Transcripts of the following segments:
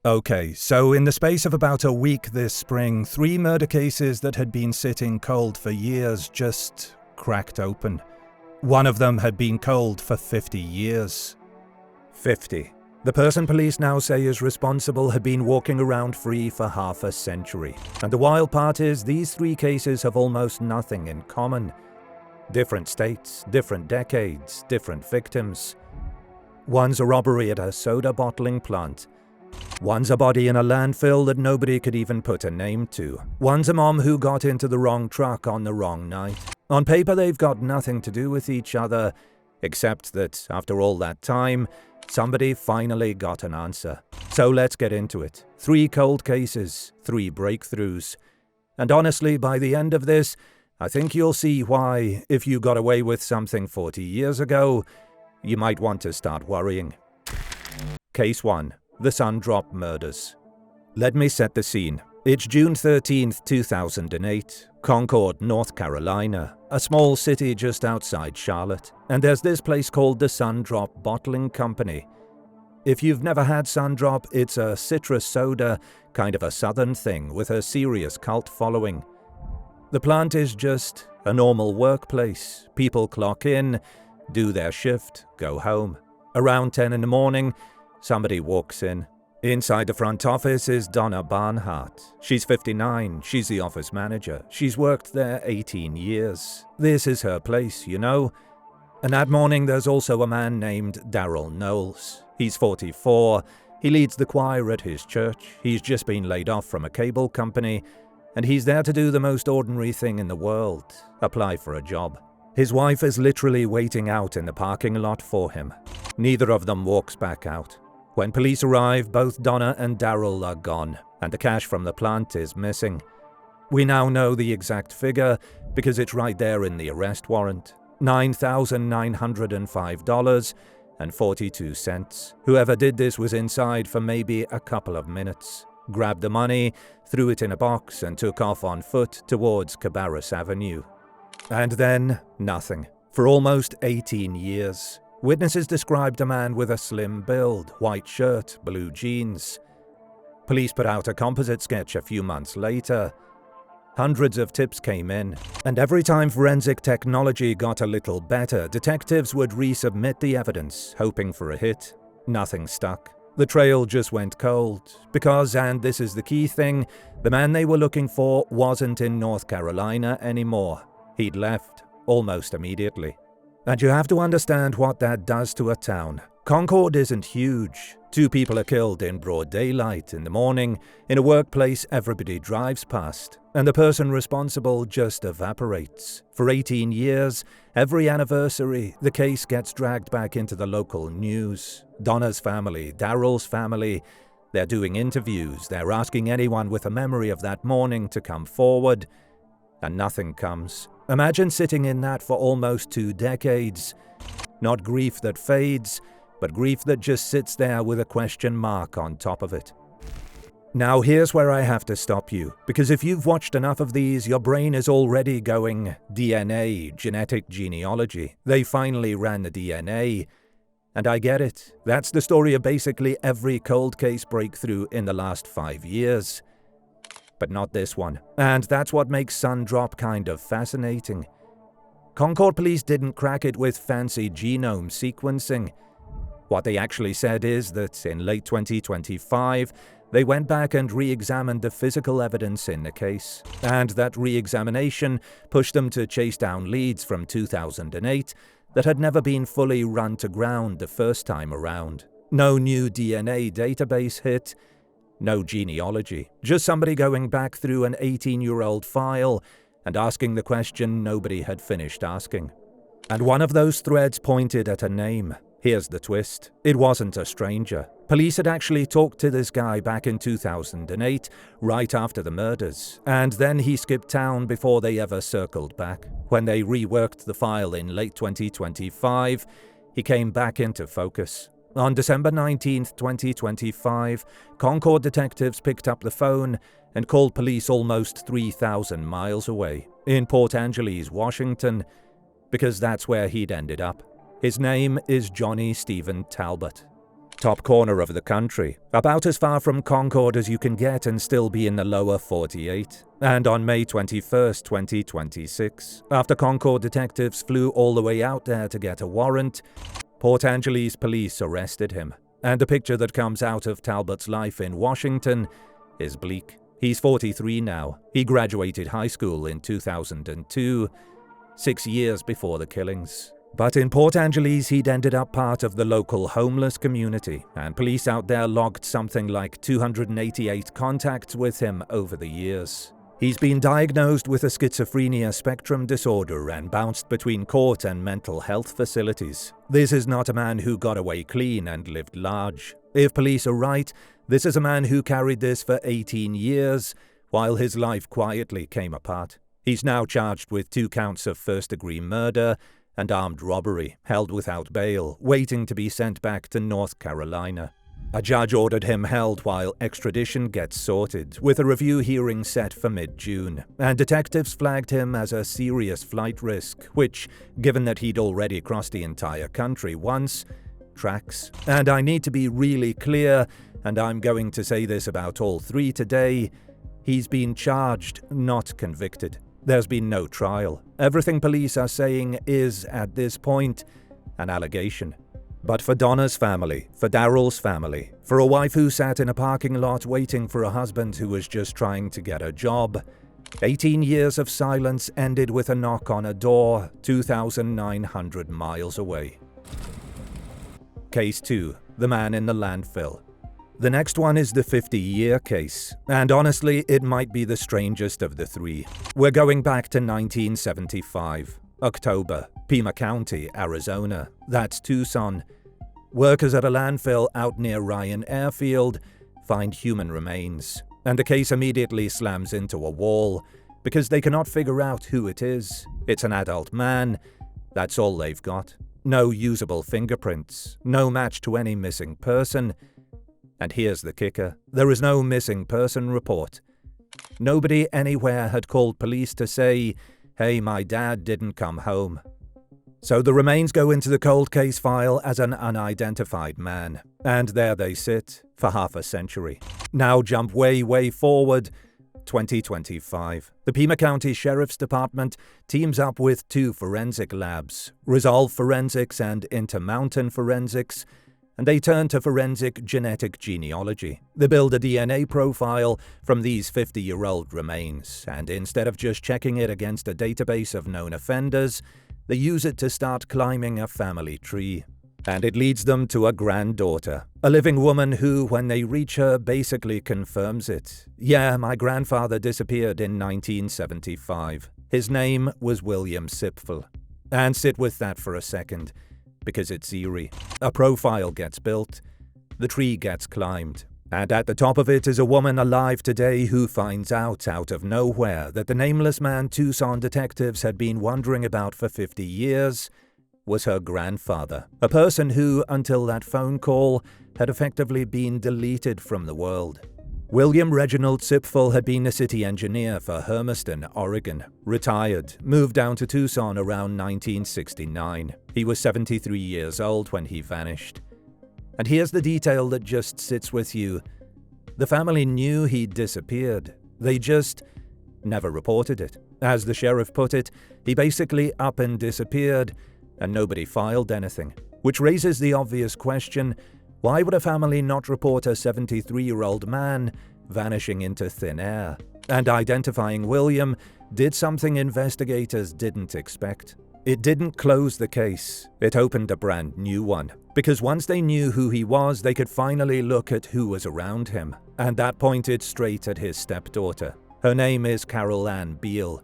Okay, so in the space of about a week this spring, 3 murder cases that had been sitting cold for years just cracked open. One of them had been cold for 50 years. 50. The person police now say is responsible had been walking around free for half a century. And the wild part is these 3 cases have almost nothing in common. Different states, different decades, different victims. One's a robbery at a soda bottling plant. One's a body in a landfill that nobody could even put a name to. One's a mom who got into the wrong truck on the wrong night. On paper, they've got nothing to do with each other, except that after all that time, somebody finally got an answer. So let's get into it. 3 cold cases, 3 breakthroughs. And honestly, by the end of this, I think you'll see why, if you got away with something 40 years ago, you might want to start worrying. Case 1. The Sundrop murders. Let me set the scene. It's June 13th, 2008, Concord, North Carolina, a small city just outside Charlotte, and there's this place called the Sundrop Bottling Company. If you've never had Sundrop, it's a citrus soda, kind of a southern thing with a serious cult following. The plant is just a normal workplace. People clock in, do their shift, go home. Around 10 in the morning, somebody walks in. Inside the front office is Donna Barnhart. She's 59, she's the office manager. She's worked there 18 years. This is her place, you know. And that morning there's also a man named Daryl Knowles. He's 44, he leads the choir at his church, he's just been laid off from a cable company, and he's there to do the most ordinary thing in the world, apply for a job. His wife is literally waiting out in the parking lot for him. Neither of them walks back out. When police arrive, both Donna and Daryl are gone, and the cash from the plant is missing. We now know the exact figure because it's right there in the arrest warrant. $9,905.42. Whoever did this was inside for maybe a couple of minutes, grabbed the money, threw it in a box, and took off on foot towards Cabarrus Avenue. And then, nothing. For almost 18 years. Witnesses described a man with a slim build, white shirt, blue jeans. Police put out a composite sketch a few months later. Hundreds of tips came in, and every time forensic technology got a little better, detectives would resubmit the evidence, hoping for a hit. Nothing stuck. The trail just went cold, because, and this is the key thing, the man they were looking for wasn't in North Carolina anymore. He'd left, almost immediately. And you have to understand what that does to a town. Concord isn't huge. 2 people are killed in broad daylight in the morning, in a workplace everybody drives past, and the person responsible just evaporates. For 18 years, every anniversary, the case gets dragged back into the local news. Donna's family, Daryl's family, they're doing interviews, they're asking anyone with a memory of that morning to come forward, and nothing comes. Imagine sitting in that for almost 2 decades. Not grief that fades, but grief that just sits there with a question mark on top of it. Now here's where I have to stop you, because if you've watched enough of these, your brain is already going, DNA, genetic genealogy. They finally ran the DNA. And I get it. That's the story of basically every cold case breakthrough in the last 5 years. But not this one. And that's what makes Sundrop kind of fascinating. Concord police didn't crack it with fancy genome sequencing. What they actually said is that in late 2025, they went back and re-examined the physical evidence in the case. And that re-examination pushed them to chase down leads from 2008 that had never been fully run to ground the first time around. No new DNA database hit. No genealogy, just somebody going back through an 18-year-old file and asking the question nobody had finished asking. And one of those threads pointed at a name. Here's the twist. It wasn't a stranger. Police had actually talked to this guy back in 2008, right after the murders, and then he skipped town before they ever circled back. When they reworked the file in late 2025, he came back into focus. On December 19, 2025, Concord detectives picked up the phone and called police almost 3,000 miles away, in Port Angeles, Washington, because that's where he'd ended up. His name is Johnny Stephen Talbot. top corner of the country, about as far from Concord as you can get and still be in the lower 48. And on May 21st, 2026, after Concord detectives flew all the way out there to get a warrant, Port Angeles police arrested him. And the picture that comes out of Talbot's life in Washington is bleak. He's 43 now. He graduated high school in 2002, 6 years before the killings. But in Port Angeles, he'd ended up part of the local homeless community, and police out there logged something like 288 contacts with him over the years. He's been diagnosed with a schizophrenia spectrum disorder and bounced between court and mental health facilities. This is not a man who got away clean and lived large. If police are right, this is a man who carried this for 18 years, while his life quietly came apart. He's now charged with 2 counts of first-degree murder and armed robbery, held without bail, waiting to be sent back to North Carolina. A judge ordered him held while extradition gets sorted, with a review hearing set for mid-June, and detectives flagged him as a serious flight risk, which, given that he'd already crossed the entire country once, tracks. And I need to be really clear, and I'm going to say this about all 3 today, he's been charged, not convicted. There's been no trial. Everything police are saying is, at this point, an allegation. But for Donna's family, for Daryl's family, for a wife who sat in a parking lot waiting for a husband who was just trying to get a job, 18 years of silence ended with a knock on a door 2,900 miles away. Case 2. The man in the landfill. The next one is the 50-year case, and honestly, it might be the strangest of the 3. We're going back to 1975, October, Pima County, Arizona. That's Tucson. Workers at a landfill out near Ryan Airfield find human remains, and the case immediately slams into a wall because they cannot figure out who it is. It's an adult man. That's all they've got. No usable fingerprints, no match to any missing person. And here's the kicker. There is no missing person report. Nobody anywhere had called police to say, "Hey, my dad didn't come home." So the remains go into the cold case file as an unidentified man. And there they sit for half a century. Now jump way forward, 2025. The Pima County Sheriff's Department teams up with 2 forensic labs, Resolve Forensics and Intermountain Forensics, and they turn to forensic genetic genealogy. They build a DNA profile from these 50-year-old remains, and instead of just checking it against a database of known offenders, they use it to start climbing a family tree. And it leads them to a granddaughter, a living woman who, when they reach her, basically confirms it. Yeah, my grandfather disappeared in 1975. His name was William Sipfel. And sit with that for a second, because it's eerie. A profile gets built, the tree gets climbed, and at the top of it is a woman alive today who finds out of nowhere that the nameless man Tucson detectives had been wondering about for 50 years was her grandfather, a person who, until that phone call, had effectively been deleted from the world. William Reginald Sipfel had been a city engineer for Hermiston, Oregon, retired, moved down to Tucson around 1969. He was 73 years old when he vanished. And here's the detail that just sits with you. The family knew he'd disappeared. They just never reported it. As the sheriff put it, he basically up and disappeared, and nobody filed anything. Which raises the obvious question, why would a family not report a 73-year-old man vanishing into thin air? And identifying William did something investigators didn't expect. It didn't close the case. It opened a brand new one. Because once they knew who he was, they could finally look at who was around him. And that pointed straight at his stepdaughter. Her name is Carol Ann Beal.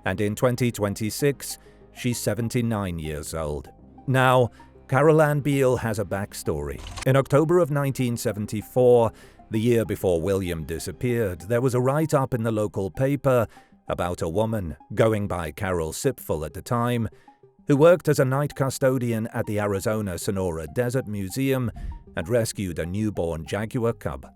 And in 2026, she's 79 years old. Now, Carol Ann Beal has a backstory. In October of 1974, the year before William disappeared, there was a write-up in the local paper about a woman, going by Carol Sipfel at the time, who worked as a night custodian at the Arizona Sonora Desert Museum and rescued a newborn jaguar cub,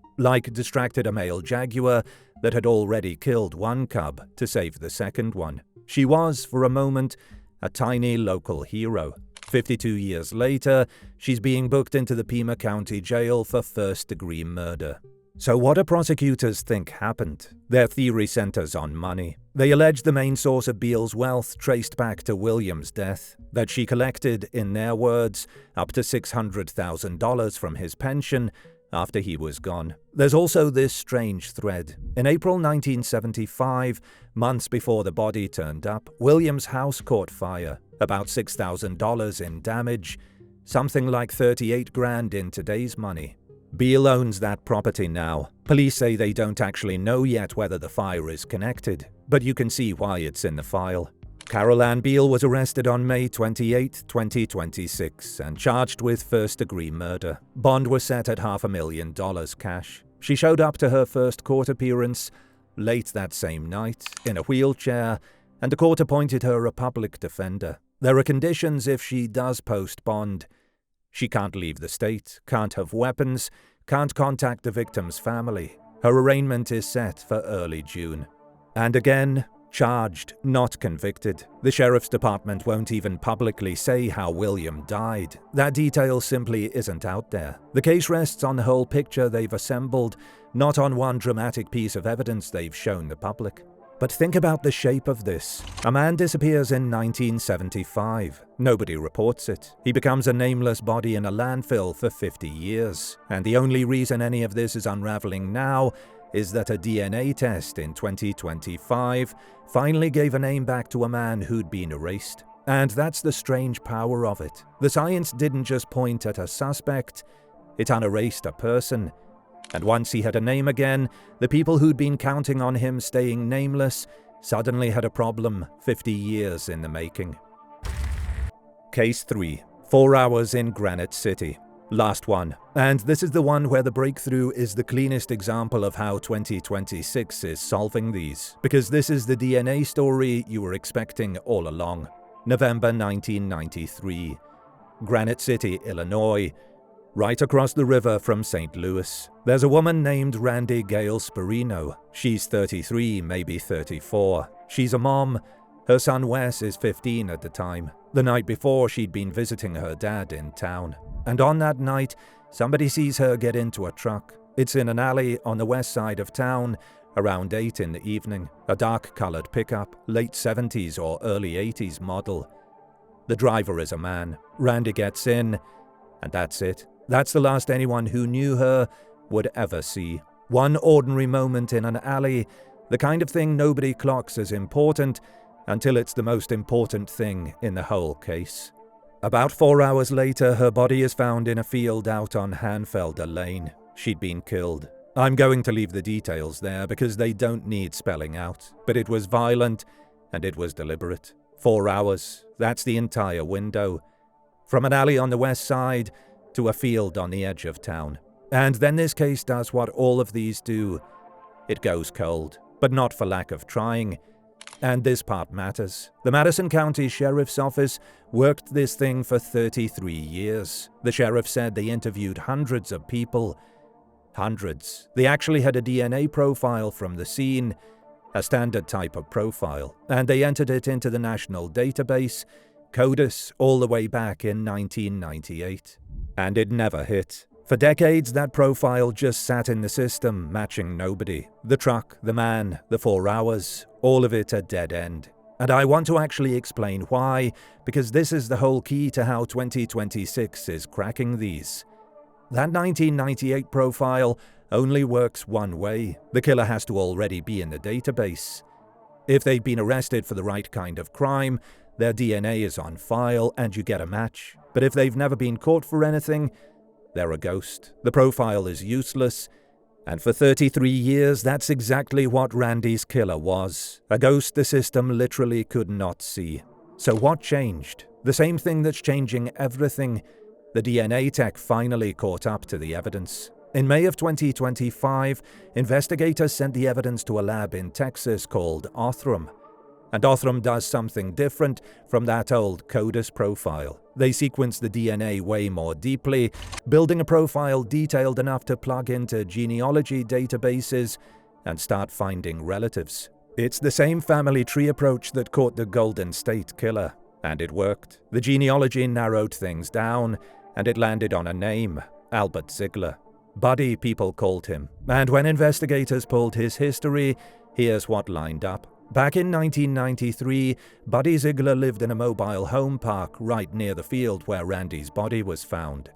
distracted a male jaguar that had already killed one cub to save the second one. She was, for a moment, a tiny local hero. 52 years later, she's being booked into the Pima County Jail for first-degree murder. So what do prosecutors think happened? Their theory centers on money. They allege the main source of Beale's wealth traced back to William's death, that she collected, in their words, up to $600,000 from his pension after he was gone. There's also this strange thread. In April 1975, months before the body turned up, William's house caught fire. About $6,000 in damage, something like 38 grand in today's money. Beale owns that property now. Police say they don't actually know yet whether the fire is connected, but you can see why it's in the file. Carol Ann Beale was arrested on May 28, 2026 and charged with first-degree murder. Bond was set at $500,000 cash. She showed up to her first court appearance late that same night in a wheelchair, and the court appointed her a public defender. There are conditions if she does post bond. She can't leave the state, can't have weapons, can't contact the victim's family. Her arraignment is set for early June. And again, charged, not convicted. The sheriff's department won't even publicly say how William died. That detail simply isn't out there. The case rests on the whole picture they've assembled, not on one dramatic piece of evidence they've shown the public. But think about the shape of this. A man disappears in 1975. Nobody reports it. He becomes a nameless body in a landfill for 50 years. And the only reason any of this is unraveling now is that a DNA test in 2025 finally gave a name back to a man who'd been erased. And that's the strange power of it. The science didn't just point at a suspect, it unerased a person. And once he had a name again, the people who'd been counting on him staying nameless suddenly had a problem 50 years in the making. Case 3. 4 hours in Granite City. Last one. And this is the one where the breakthrough is the cleanest example of how 2026 is solving these. Because this is the DNA story you were expecting all along. November 1993. Granite City, Illinois. Right across the river from St. Louis. There's a woman named Randy Gale Sperino. She's 33, maybe 34. She's a mom. Her son Wes is 15 at the time. The night before, she'd been visiting her dad in town. And on that night, somebody sees her get into a truck. It's in an alley on the west side of town, around 8 in the evening. A dark-colored pickup, late 70s or early 80s model. The driver is a man. Randy gets in, and that's it. That's the last anyone who knew her would ever see. One ordinary moment in an alley, the kind of thing nobody clocks as important until it's the most important thing in the whole case. About 4 hours later, her body is found in a field out on Hanfelder Lane. She'd been killed. I'm going to leave the details there because they don't need spelling out, but it was violent and it was deliberate. 4 hours, that's the entire window. From an alley on the west side to a field on the edge of town. And then this case does what all of these do. It goes cold, but not for lack of trying. And this part matters. The Madison County Sheriff's Office worked this thing for 33 years. The sheriff said they interviewed hundreds of people. Hundreds. They actually had a DNA profile from the scene, a standard type of profile, and they entered it into the national database, CODIS, all the way back in 1998. And it never hit. For decades, that profile just sat in the system, matching nobody. The truck, the man, the 4 hours, all of it a dead end. And I want to actually explain why, because this is the whole key to how 2026 is cracking these. That 1998 profile only works one way. The killer has to already be in the database. If they've been arrested for the right kind of crime, their DNA is on file and you get a match. But if they've never been caught for anything, they're a ghost. The profile is useless. And for 33 years, that's exactly what Randy's killer was. A ghost the system literally could not see. So what changed? The same thing that's changing everything. The DNA tech finally caught up to the evidence. In May of 2025, investigators sent the evidence to a lab in Texas called Othram. And Othram does something different from that old CODIS profile. They sequence the DNA way more deeply, building a profile detailed enough to plug into genealogy databases and start finding relatives. It's the same family tree approach that caught the Golden State Killer. And it worked. The genealogy narrowed things down, and it landed on a name, Albert Ziegler. Buddy, people called him. And when investigators pulled his history, here's what lined up. Back in 1993, Buddy Ziegler lived in a mobile home park right near the field where Randy's body was found.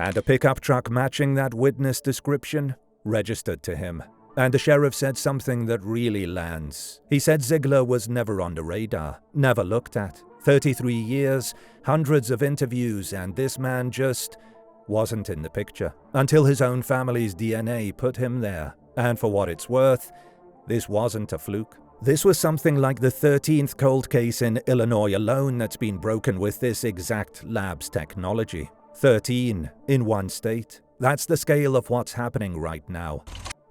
And a pickup truck matching that witness description registered to him. And the sheriff said something that really lands. He said Ziegler was never on the radar, never looked at. 33 years, hundreds of interviews, and this man just wasn't in the picture. Until his own family's DNA put him there. And for what it's worth, this wasn't a fluke. This was something like the 13th cold case in Illinois alone that's been broken with this exact lab's technology. 13 in one state. That's the scale of what's happening right now.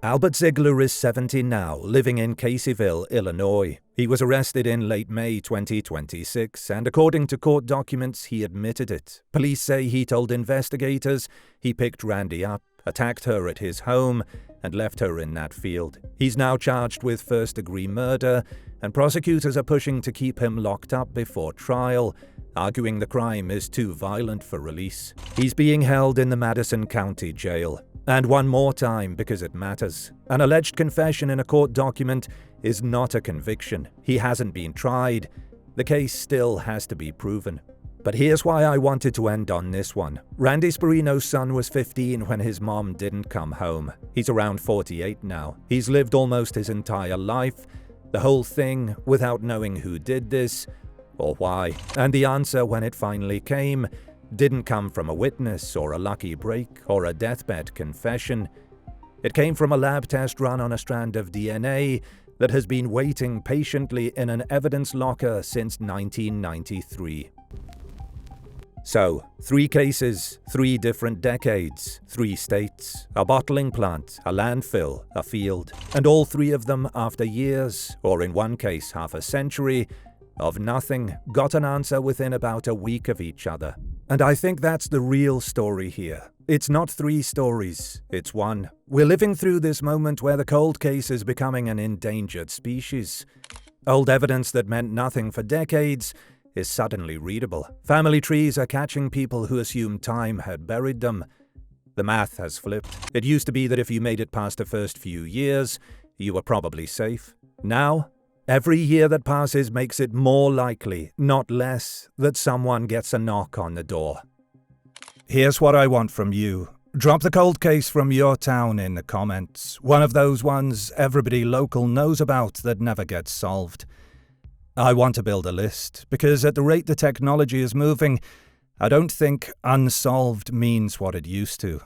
Albert Ziegler is 70 now, living in Caseyville, Illinois. He was arrested in late May 2026, and according to court documents, he admitted it. Police say he told investigators he picked Randy up, attacked her at his home, and left her in that field. He's now charged with first-degree murder, and prosecutors are pushing to keep him locked up before trial, arguing the crime is too violent for release. He's being held in the Madison County Jail. And one more time, because it matters. An alleged confession in a court document is not a conviction. He hasn't been tried. The case still has to be proven. But here's why I wanted to end on this one. Randy Sperino's son was 15 when his mom didn't come home. He's around 48 now. He's lived almost his entire life, the whole thing, without knowing who did this or why. And the answer, when it finally came, didn't come from a witness or a lucky break or a deathbed confession. It came from a lab test run on a strand of DNA that has been waiting patiently in an evidence locker since 1993. So, 3 cases, 3 different decades, 3 states, a bottling plant, a landfill, a field, and all 3 of them after years, or in one case half a century, of nothing, got an answer within about a week of each other. And I think that's the real story here. It's not 3 stories, it's one. We're living through this moment where the cold case is becoming an endangered species. Old evidence that meant nothing for decades is suddenly readable. Family trees are catching people who assume time had buried them. The math has flipped. It used to be that if you made it past the first few years, you were probably safe. Now, every year that passes makes it more likely, not less, that someone gets a knock on the door. Here's what I want from you. Drop the cold case from your town in the comments. One of those ones everybody local knows about that never gets solved. I want to build a list, because at the rate the technology is moving, I don't think unsolved means what it used to.